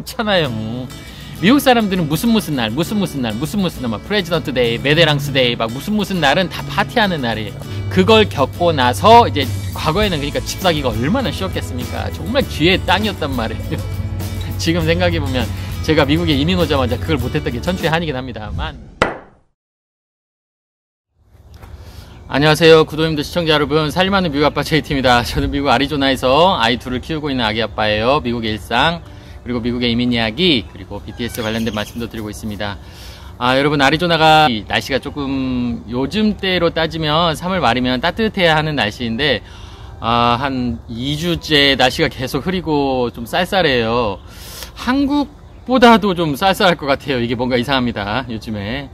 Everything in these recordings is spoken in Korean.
많잖아요. 미국 사람들은 무슨 날 막 프레지던트 데이, 메데랑스 데이 막 무슨 날은 다 파티하는 날이에요. 그걸 겪고 나서 이제 과거에는 그러니까 집 사기가 얼마나 쉬웠겠습니까? 정말 기회의 땅이었단 말이에요. 지금 생각해보면 제가 미국에 이민 오자마자 그걸 못했던 게 천추의 한이긴 합니다만. 안녕하세요 구독님들 시청자 여러분, 살림하는 미국 아빠 JT입니다. 저는 미국 아리조나에서 아이 둘을 키우고 있는 아기 아빠예요. 미국의 일상, 그리고 미국의 이민 이야기, 그리고 BTS 관련된 말씀도 드리고 있습니다. 여러분, 아리조나가 날씨가 조금 요즘 때로 따지면 3월 말이면 따뜻해야 하는 날씨인데 한 2주째 날씨가 계속 흐리고 좀 쌀쌀해요. 한국보다도 좀 쌀쌀할 것 같아요. 이게 뭔가 이상합니다 요즘에.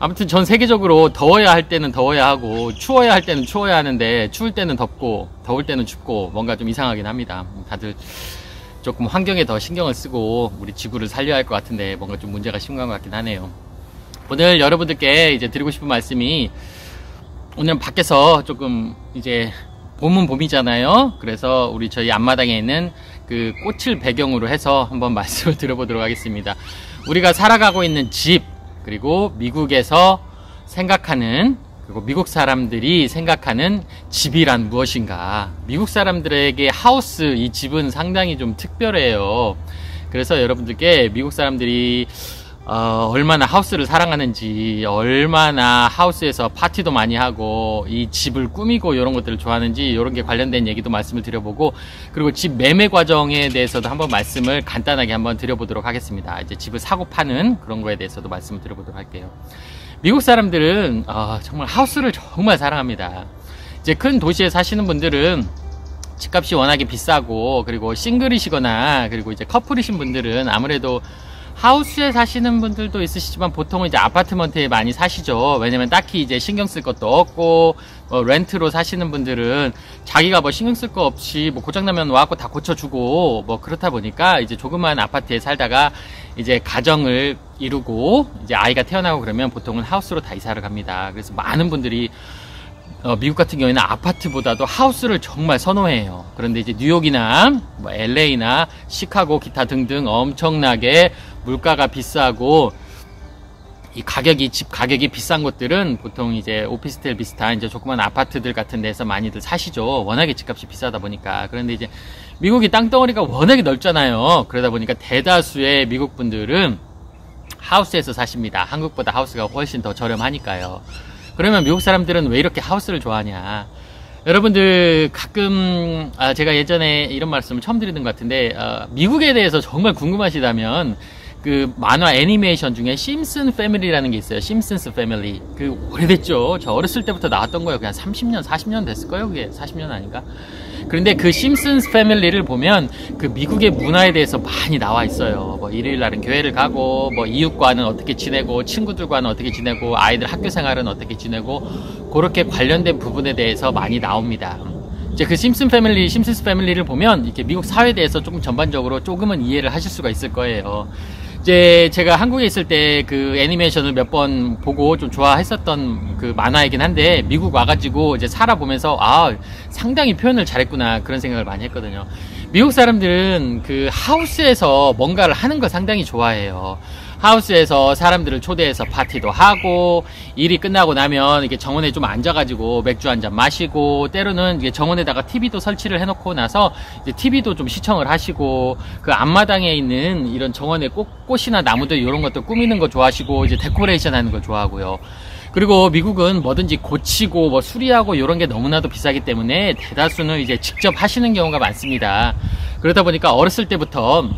아무튼 전 세계적으로 더워야 할 때는 더워야 하고 추워야 할 때는 추워야 하는데 추울 때는 덥고 더울 때는 춥고 뭔가 좀 이상하긴 합니다. 다들 조금 환경에 더 신경을 쓰고 우리 지구를 살려야 할 것 같은데 뭔가 좀 문제가 심각한 것 같긴 하네요. 오늘 여러분들께 이제 드리고 싶은 말씀이, 오늘 밖에서 조금 이제 봄은 봄이잖아요. 그래서 우리 저희 앞마당에 있는 그 꽃을 배경으로 해서 한번 말씀을 드려보도록 하겠습니다. 우리가 살아가고 있는 집, 그리고 미국에서 생각하는, 그리고 미국 사람들이 생각하는 집이란 무엇인가. 미국 사람들에게 하우스, 이 집은 상당히 좀 특별해요. 그래서 여러분들께 미국 사람들이 얼마나 하우스를 사랑하는지, 얼마나 하우스에서 파티도 많이 하고 이 집을 꾸미고 이런 것들을 좋아하는지, 이런 게 관련된 얘기도 말씀을 드려보고, 그리고 집 매매 과정에 대해서도 한번 말씀을 간단하게 한번 드려보도록 하겠습니다. 이제 집을 사고 파는 그런 거에 대해서도 말씀을 드려보도록 할게요. 미국 사람들은 정말 하우스를 정말 사랑합니다. 이제 큰 도시에 사시는 분들은 집값이 워낙에 비싸고, 그리고 싱글이시거나 그리고 이제 커플이신 분들은 아무래도 하우스에 사시는 분들도 있으시지만 보통은 이제 아파트먼트에 많이 사시죠. 왜냐면 딱히 이제 신경 쓸 것도 없고, 렌트로 사시는 분들은 자기가 뭐 신경 쓸 거 없이 뭐 고장나면 와갖고 다 고쳐주고 뭐 그렇다 보니까 이제 조그만 아파트에 살다가 이제 가정을 이루고 이제 아이가 태어나고 그러면 보통은 하우스로 다 이사를 갑니다. 그래서 많은 분들이 미국 같은 경우에는 아파트보다도 하우스를 정말 선호해요. 그런데 이제 뉴욕이나 뭐 LA나 시카고 기타 등등 엄청나게 물가가 비싸고 이 가격이, 집 가격이 비싼 곳들은 보통 이제 오피스텔 비슷한 이제 조그만 아파트들 같은 데서 많이들 사시죠. 워낙에 집값이 비싸다 보니까. 그런데 이제 미국이 땅덩어리가 워낙에 넓잖아요. 그러다 보니까 대다수의 미국 분들은 하우스에서 사십니다. 한국보다 하우스가 훨씬 더 저렴하니까요. 그러면 미국 사람들은 왜 이렇게 하우스를 좋아하냐? 여러분들 가끔 제가 예전에 이런 말씀을 처음 드리는 것 같은데, 미국에 대해서 정말 궁금하시다면 그 만화 애니메이션 중에 심슨 패밀리라는 게 있어요. 심슨스 패밀리. 그 오래됐죠. 저 어렸을 때부터 나왔던 거예요. 그냥 30년 40년 됐을 거예요. 그게 40년 아닌가? 그런데 그 심슨스 패밀리를 보면 그 미국의 문화에 대해서 많이 나와 있어요. 뭐 일요일 날은 교회를 가고, 뭐 이웃과는 어떻게 지내고, 친구들과는 어떻게 지내고, 아이들 학교 생활은 어떻게 지내고, 그렇게 관련된 부분에 대해서 많이 나옵니다. 이제 그 심슨스 패밀리를 보면 이렇게 미국 사회에 대해서 조금 전반적으로 조금은 이해를 하실 수가 있을 거예요. 이제 제가 한국에 있을 때 그 애니메이션을 몇 번 보고 좀 좋아했었던 그 만화이긴 한데, 미국 와가지고 이제 살아보면서 상당히 표현을 잘했구나 그런 생각을 많이 했거든요. 미국 사람들은 그 하우스에서 뭔가를 하는 걸 상당히 좋아해요. 하우스에서 사람들을 초대해서 파티도 하고, 일이 끝나고 나면 이렇게 정원에 좀 앉아가지고 맥주 한잔 마시고, 때로는 이게 정원에다가 TV도 설치를 해놓고 나서 이제 TV도 좀 시청을 하시고, 그 앞마당에 있는 이런 정원에 꽃이나 나무들 이런 것도 꾸미는 거 좋아하시고, 이제 데코레이션 하는 거 좋아하고요. 그리고 미국은 뭐든지 고치고 뭐 수리하고 이런 게 너무나도 비싸기 때문에 대다수는 이제 직접 하시는 경우가 많습니다. 그러다 보니까 어렸을 때부터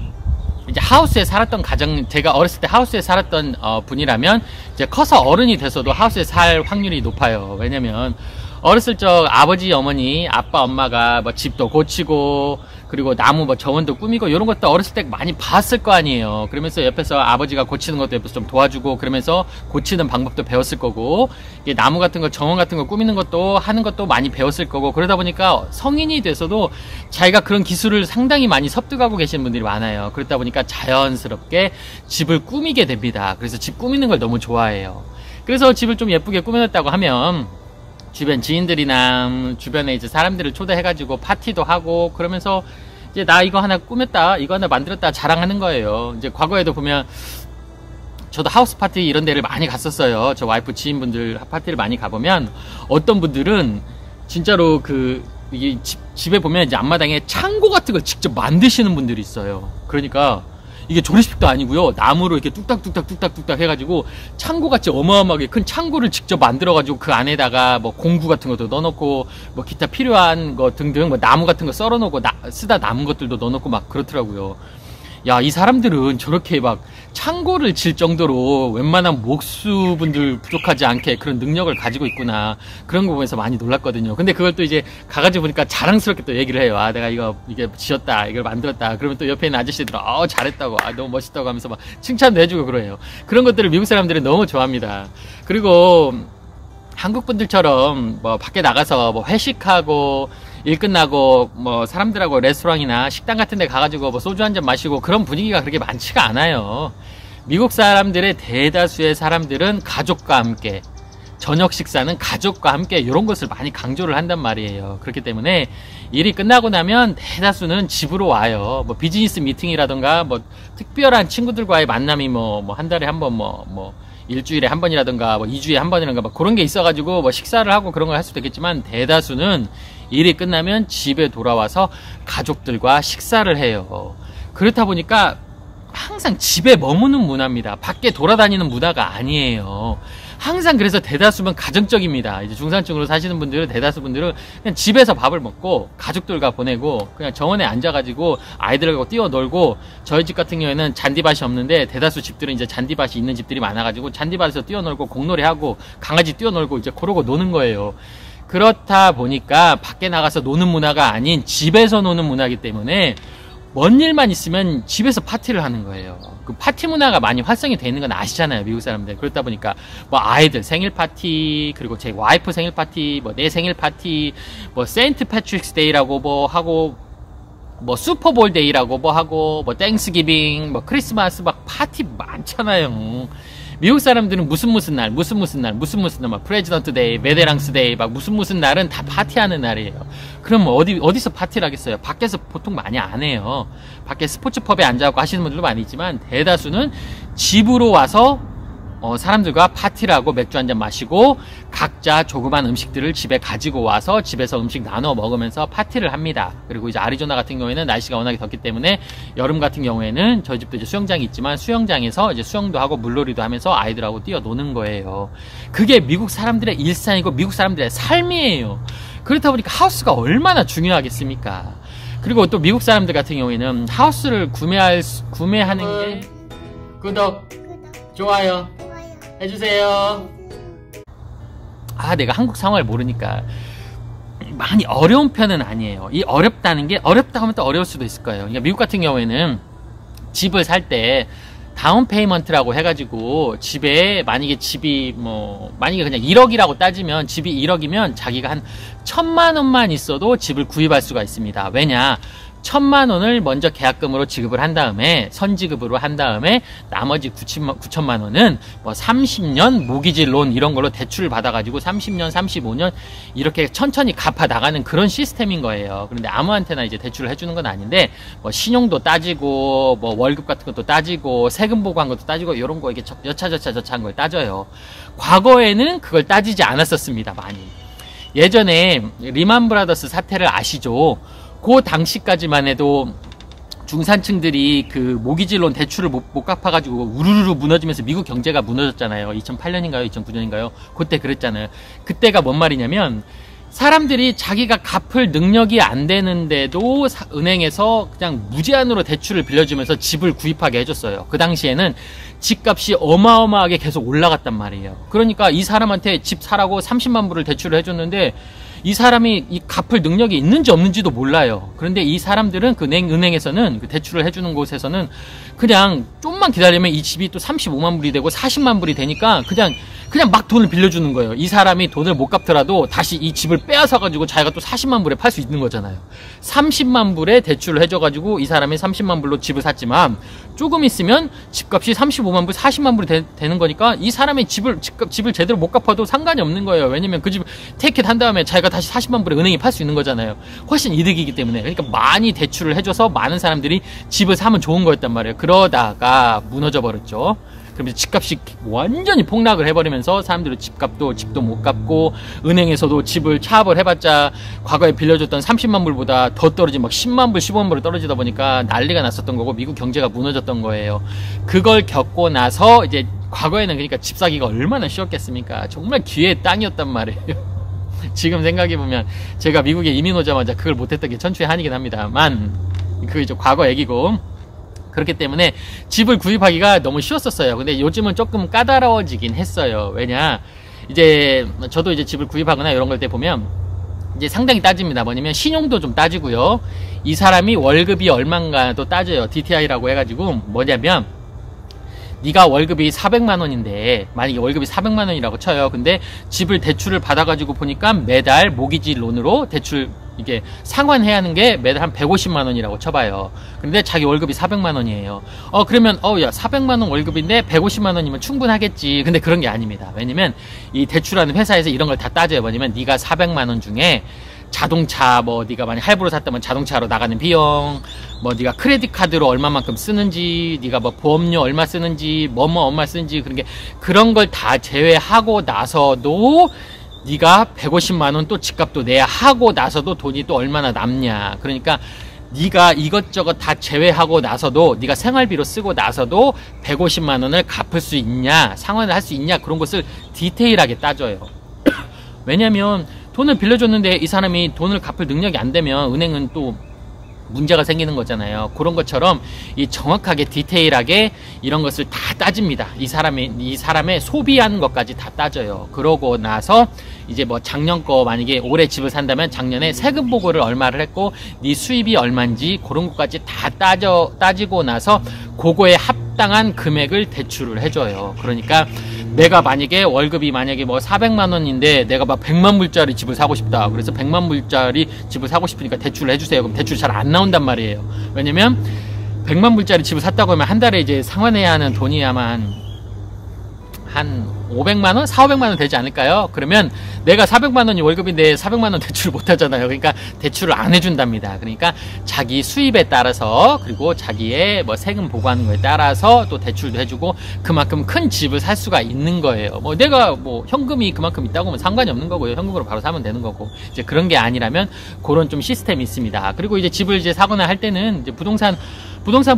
이제 하우스에 살았던 제가 어렸을 때 하우스에 살았던 분이라면 이제 커서 어른이 돼서도 하우스에 살 확률이 높아요. 왜냐면 어렸을 적 아버지, 어머니, 아빠, 엄마가 뭐 집도 고치고, 그리고 나무 뭐 정원도 꾸미고 이런 것도 어렸을 때 많이 봤을 거 아니에요. 그러면서 옆에서 아버지가 고치는 것도 옆에서 좀 도와주고, 그러면서 고치는 방법도 배웠을 거고, 이게 나무 같은 거, 정원 같은 거 꾸미는 것도 하는 것도 많이 배웠을 거고, 그러다 보니까 성인이 돼서도 자기가 그런 기술을 상당히 많이 습득하고 계시는 분들이 많아요. 그러다 보니까 자연스럽게 집을 꾸미게 됩니다. 그래서 집 꾸미는 걸 너무 좋아해요. 그래서 집을 좀 예쁘게 꾸며놨다고 하면 주변 지인들이나 주변에 이제 사람들을 초대해가지고 파티도 하고, 그러면서 이제 나 이거 하나 꾸몄다, 이거 하나 만들었다 자랑하는 거예요. 이제 과거에도 보면 저도 하우스 파티 이런 데를 많이 갔었어요. 저 와이프 지인분들 파티를 많이 가보면 어떤 분들은 진짜로 이게 집에 보면 이제 앞마당에 창고 같은 걸 직접 만드시는 분들이 있어요. 그러니까 이게 조립식도 아니고요, 나무로 이렇게 뚝딱뚝딱 해가지고 창고같이 어마어마하게 큰 창고를 직접 만들어가지고 그 안에다가 뭐 공구 같은 것도 넣어놓고 뭐 기타 필요한 거 등등 뭐 나무 같은 거 썰어놓고 쓰다 남은 것들도 넣어놓고 막 그렇더라고요. 야, 이 사람들은 저렇게 막 창고를 질 정도로 웬만한 목수분들 부족하지 않게 그런 능력을 가지고 있구나, 그런 거 보면서 많이 놀랐거든요. 근데 그걸 또 이제 가가지고 보니까 자랑스럽게 또 얘기를 해요. 아, 내가 이게 지었다, 이걸 만들었다. 그러면 또 옆에 있는 아저씨들은 잘했다고, 너무 멋있다고 하면서 막 칭찬도 해주고 그래요. 그런 것들을 미국 사람들은 너무 좋아합니다. 그리고 한국 분들처럼 뭐 밖에 나가서 뭐 회식하고 일 끝나고 뭐 사람들하고 레스토랑이나 식당 같은 데 가가지고 뭐 소주 한잔 마시고 그런 분위기가 그렇게 많지가 않아요. 미국 사람들의 대다수의 사람들은 가족과 함께, 저녁 식사는 가족과 함께 이런 것을 많이 강조를 한단 말이에요. 그렇기 때문에 일이 끝나고 나면 대다수는 집으로 와요. 뭐 비즈니스 미팅이라던가 뭐 특별한 친구들과의 만남이 뭐 한 달에 한 번 뭐 일주일에 한 번이라든가 뭐 2주에 한 번이라든가 뭐 그런 게 있어가지고 뭐 식사를 하고 그런 걸 할 수도 있겠지만, 대다수는 일이 끝나면 집에 돌아와서 가족들과 식사를 해요. 그렇다 보니까 항상 집에 머무는 문화입니다. 밖에 돌아다니는 문화가 아니에요. 항상 그래서 대다수는 가정적입니다. 이제 중산층으로 사시는 분들은, 대다수 분들은 그냥 집에서 밥을 먹고 가족들과 보내고 그냥 정원에 앉아가지고 아이들하고 뛰어놀고, 저희 집 같은 경우에는 잔디밭이 없는데 대다수 집들은 이제 잔디밭이 있는 집들이 많아가지고 잔디밭에서 뛰어놀고 공놀이하고 강아지 뛰어놀고 이제 그러고 노는 거예요. 그렇다 보니까 밖에 나가서 노는 문화가 아닌 집에서 노는 문화이기 때문에 먼 일만 있으면 집에서 파티를 하는 거예요. 그 파티 문화가 많이 활성이 되어 있는 건 아시잖아요, 미국 사람들. 그렇다 보니까 뭐 아이들 생일 파티, 그리고 제 와이프 생일 파티, 뭐 내 생일 파티, 뭐 세인트 패트릭스 데이라고 뭐 하고, 뭐 슈퍼볼 데이라고 뭐 하고, 뭐 땡스기빙, 뭐 크리스마스 막 파티 많잖아요. 미국 사람들은 무슨 날, 막 프레지던트 데이, 메데랑스 데이, 막 무슨 날은 다 파티하는 날이에요. 그럼 어디서 파티를 하겠어요? 밖에서 보통 많이 안 해요. 밖에 스포츠 펍에 앉아갖고 하시는 분들도 많이 있지만, 대다수는 집으로 와서 사람들과 파티를 하고 맥주 한잔 마시고 각자 조그만 음식들을 집에 가지고 와서 집에서 음식 나눠 먹으면서 파티를 합니다. 그리고 이제 아리조나 같은 경우에는 날씨가 워낙에 덥기 때문에 여름 같은 경우에는 저희 집도 이제 수영장이 있지만 수영장에서 이제 수영도 하고 물놀이도 하면서 아이들하고 뛰어노는 거예요. 그게 미국 사람들의 일상이고 미국 사람들의 삶이에요. 그렇다 보니까 하우스가 얼마나 중요하겠습니까? 그리고 또 미국 사람들 같은 경우에는 하우스를 구매하는 게 구독, 좋아요 해주세요. 내가 한국 상황을 모르니까 많이 어려운 편은 아니에요. 이 어렵다는 게, 어렵다 하면 또 어려울 수도 있을 거예요. 그러니까 미국 같은 경우에는 집을 살 때 다운 페이먼트라고 해가지고 집에 만약에 집이 만약에 그냥 1억이라고 따지면, 집이 1억이면 자기가 한 1,000만 원만 있어도 집을 구입할 수가 있습니다. 왜냐? 1,000만 원을 먼저 계약금으로 지급을 한 다음에, 선지급으로 한 다음에 나머지 9천만 원은 뭐 30년 모기지 론 이런 걸로 대출을 받아가지고 30년, 35년 이렇게 천천히 갚아 나가는 그런 시스템인 거예요. 그런데 아무한테나 이제 대출을 해주는 건 아닌데, 뭐 신용도 따지고 뭐 월급 같은 것도 따지고 세금 보고한 것도 따지고 이런 거 이게 여차저차한 걸 따져요. 과거에는 그걸 따지지 않았었습니다. 많이. 예전에 리만 브라더스 사태를 아시죠? 그 당시까지만 해도 중산층들이 그 모기지론 대출을 못 갚아가지고 우르르 무너지면서 미국 경제가 무너졌잖아요. 2008년인가요? 2009년인가요? 그때 그랬잖아요. 그때가 뭔 말이냐면, 사람들이 자기가 갚을 능력이 안 되는데도 은행에서 그냥 무제한으로 대출을 빌려주면서 집을 구입하게 해줬어요. 그 당시에는 집값이 어마어마하게 계속 올라갔단 말이에요. 그러니까 이 사람한테 집 사라고 30만 불을 대출을 해줬는데 이 사람이 이 갚을 능력이 있는지 없는지도 몰라요. 그런데 이 사람들은 그 은행에서는, 그 대출을 해주는 곳에서는 그냥 좀만 기다리면 이 집이 또 35만 불이 되고 40만 불이 되니까 그냥 막 돈을 빌려주는 거예요. 이 사람이 돈을 못 갚더라도 다시 이 집을 빼앗아가지고 자기가 또 40만 불에 팔 수 있는 거잖아요. 30만 불에 대출을 해줘가지고 이 사람이 30만 불로 집을 샀지만 조금 있으면 집값이 35만 불, 40만 불이 되는 거니까 이 사람이 집을 제대로 못 갚아도 상관이 없는 거예요. 왜냐면 그 집을 테이크잇 한 다음에 자기가 다시 40만 불에 은행이 팔 수 있는 거잖아요. 훨씬 이득이기 때문에. 그러니까 많이 대출을 해줘서 많은 사람들이 집을 사면 좋은 거였단 말이에요. 그러다가 무너져 버렸죠. 그럼 이제 집값이 완전히 폭락을 해버리면서 사람들은 집도 못 갚고, 은행에서도 집을 차압을 해봤자 과거에 빌려줬던 30만 불보다 더 떨어진 막 10만 불, 15만 불이 떨어지다 보니까 난리가 났었던 거고, 미국 경제가 무너졌던 거예요. 그걸 겪고 나서 이제 과거에는 그러니까 집 사기가 얼마나 쉬웠겠습니까? 정말 기회의 땅이었단 말이에요. 지금 생각해보면 제가 미국에 이민 오자마자 그걸 못했던 게 천추의 한이긴 합니다만, 그게 이제 과거 얘기고, 그렇기 때문에 집을 구입하기가 너무 쉬웠었어요. 근데 요즘은 조금 까다로워지긴 했어요. 왜냐, 이제 저도 이제 집을 구입하거나 이런 걸 때 보면 이제 상당히 따집니다. 뭐냐면 신용도 좀 따지고요, 이 사람이 월급이 얼마인가도 따져요. DTI라고 해가지고, 뭐냐면 네가 월급이 400만 원인데, 만약에 월급이 400만 원이라고 쳐요. 근데 집을 대출을 받아가지고 보니까 매달 모기지 론으로 대출 이게 상환해야 하는 게 매달 한 150만 원이라고 쳐봐요. 근데 자기 월급이 400만 원이에요. 그러면 야 400만 원 월급인데 150만 원이면 충분하겠지. 근데 그런 게 아닙니다. 왜냐면 이 대출하는 회사에서 이런 걸 다 따져요. 뭐냐면 네가 400만 원 중에 자동차, 뭐 네가 만약 할부로 샀다면 자동차로 나가는 비용, 뭐 네가 크레딧 카드로 얼마만큼 쓰는지, 네가 뭐 보험료 얼마 쓰는지, 얼마 쓰는지, 그런 걸 다 제외하고 나서도 네가 150만 원 또 집값도 내야 하고 나서도 돈이 또 얼마나 남냐. 그러니까 네가 이것저것 다 제외하고 나서도, 네가 생활비로 쓰고 나서도 150만 원을 갚을 수 있냐, 상환을 할 수 있냐, 그런 것을 디테일하게 따져요. 왜냐면 돈을 빌려줬는데 이 사람이 돈을 갚을 능력이 안 되면 은행은 또 문제가 생기는 거잖아요. 그런 것처럼 이 정확하게 디테일하게 이런 것을 다 따집니다. 이 사람의 소비하는 것까지 다 따져요. 그러고 나서 이제 뭐 작년 거, 만약에 올해 집을 산다면 작년에 세금 보고를 얼마를 했고 네 수입이 얼마인지 그런 것까지 다 따지고 나서 그거에 합당한 금액을 대출을 해줘요. 그러니까 내가 만약에 월급이 만약에 뭐 400만 원인데 내가 막 100만 불짜리 집을 사고 싶다. 그래서 100만 불짜리 집을 사고 싶으니까 대출을 해주세요. 그럼 대출이 잘 안 나온단 말이에요. 왜냐면 100만 불짜리 집을 샀다고 하면 한 달에 이제 상환해야 하는 돈이 아마 한 500만 원? 4, 500만 원 되지 않을까요? 그러면 내가 400만 원이 월급인데 400만 원 대출을 못 하잖아요. 그러니까 대출을 안 해준답니다. 그러니까 자기 수입에 따라서, 그리고 자기의 뭐 세금 보고하는 거에 따라서 또 대출도 해주고, 그만큼 큰 집을 살 수가 있는 거예요. 뭐 내가 뭐 현금이 그만큼 있다고 하면 상관이 없는 거고요. 현금으로 바로 사면 되는 거고. 이제 그런 게 아니라면 그런 좀 시스템이 있습니다. 그리고 이제 집을 이제 사거나 할 때는 이제 부동산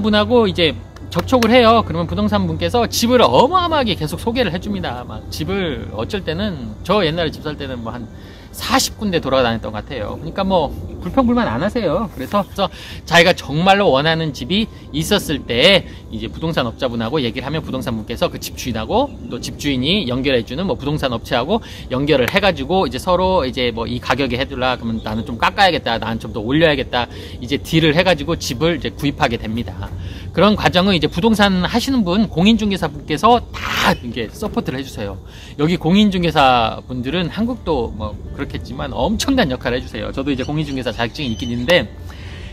분하고 이제 접촉을 해요. 그러면 부동산 분께서 집을 어마어마하게 계속 소개를 해줍니다. 막 집을 어쩔 때는, 저 옛날에 집 살 때는 뭐 한 40군데 돌아다녔던 것 같아요. 그러니까 뭐 불평불만 안 하세요. 그래서 자기가 정말로 원하는 집이 있었을 때 이제 부동산 업자분하고 얘기를 하면 부동산 분께서 그 집주인하고 또 집주인이 연결해주는 뭐 부동산 업체하고 연결을 해가지고 이제 서로 이제 뭐 이 가격에 해둘라, 그러면 나는 좀 깎아야겠다, 나는 좀 더 올려야겠다, 이제 딜을 해가지고 집을 이제 구입하게 됩니다. 그런 과정은 이제 부동산 하시는 분, 공인중개사 분께서 다 이게 서포트를 해주세요. 여기 공인중개사 분들은 한국도 뭐 그렇겠지만 엄청난 역할을 해주세요. 저도 이제 공인중개사 자격증이 있긴 있는데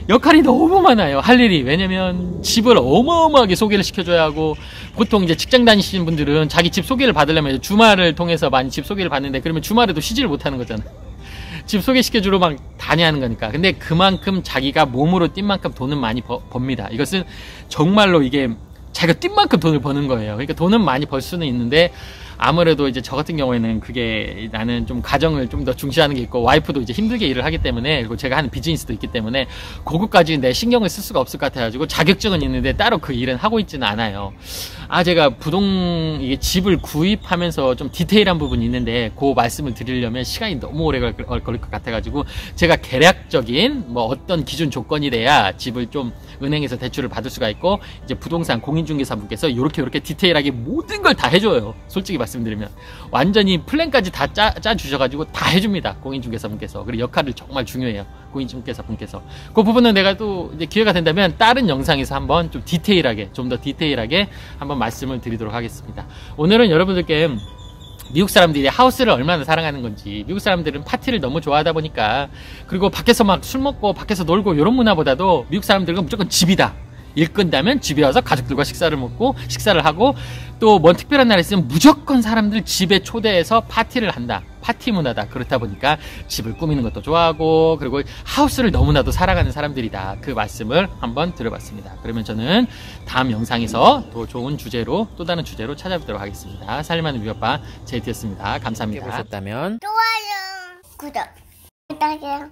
역할이 너무 많아요. 할 일이. 왜냐면 집을 어마어마하게 소개를 시켜줘야 하고, 보통 이제 직장 다니시는 분들은 자기 집 소개를 받으려면 주말을 통해서 많이 집 소개를 받는데, 그러면 주말에도 쉬지를 못하는 거잖아요. 집 소개시켜주러 막 다녀야 하는 거니까. 근데 그만큼 자기가 몸으로 뛴 만큼 돈은 많이 법니다. 이것은 정말로 이게 자기가 뛴 만큼 돈을 버는 거예요. 그러니까 돈은 많이 벌 수는 있는데, 아무래도 이제 저 같은 경우에는 그게, 나는 좀 가정을 좀 더 중시하는 게 있고, 와이프도 이제 힘들게 일을 하기 때문에, 그리고 제가 하는 비즈니스도 있기 때문에 그것까지 내 신경을 쓸 수가 없을 것 같아가지고 자격증은 있는데 따로 그 일은 하고 있지는 않아요. 제가 이게 집을 구입하면서 좀 디테일한 부분이 있는데 그 말씀을 드리려면 시간이 너무 오래 걸릴 것 같아가지고, 제가 개략적인 뭐 어떤 기준 조건이 돼야 집을 좀 은행에서 대출을 받을 수가 있고, 이제 부동산 공인중개사 분께서 이렇게 디테일하게 모든 걸 다 해줘요. 솔직히 말씀드리면 완전히 플랜까지 다 짜 주셔가지고 다 해줍니다. 공인중개사 분께서. 그리고 역할을 정말 중요해요. 공인중개사 분께서. 그 부분은 내가 또 이제 기회가 된다면 다른 영상에서 한번 좀 더 디테일하게 한번 말씀을 드리도록 하겠습니다. 오늘은 여러분들께 미국 사람들이 하우스를 얼마나 사랑하는 건지, 미국 사람들은 파티를 너무 좋아하다 보니까, 그리고 밖에서 막 술 먹고 밖에서 놀고 이런 문화보다도 미국 사람들은 무조건 집이다. 일 끝나면 집에 와서 가족들과 식사를 하고, 또 뭐 특별한 날 있으면 무조건 사람들 집에 초대해서 파티를 한다. 파티 문화다. 그렇다 보니까 집을 꾸미는 것도 좋아하고 그리고 하우스를 너무나도 사랑하는 사람들이다. 그 말씀을 한번 들어봤습니다. 그러면 저는 다음 영상에서 더 좋은 주제로 또 다른 주제로 찾아뵙도록 하겠습니다. 살림하는 미국아빠 JT였습니다. 감사합니다. 보셨다면 좋아요, 구독 부탁해요.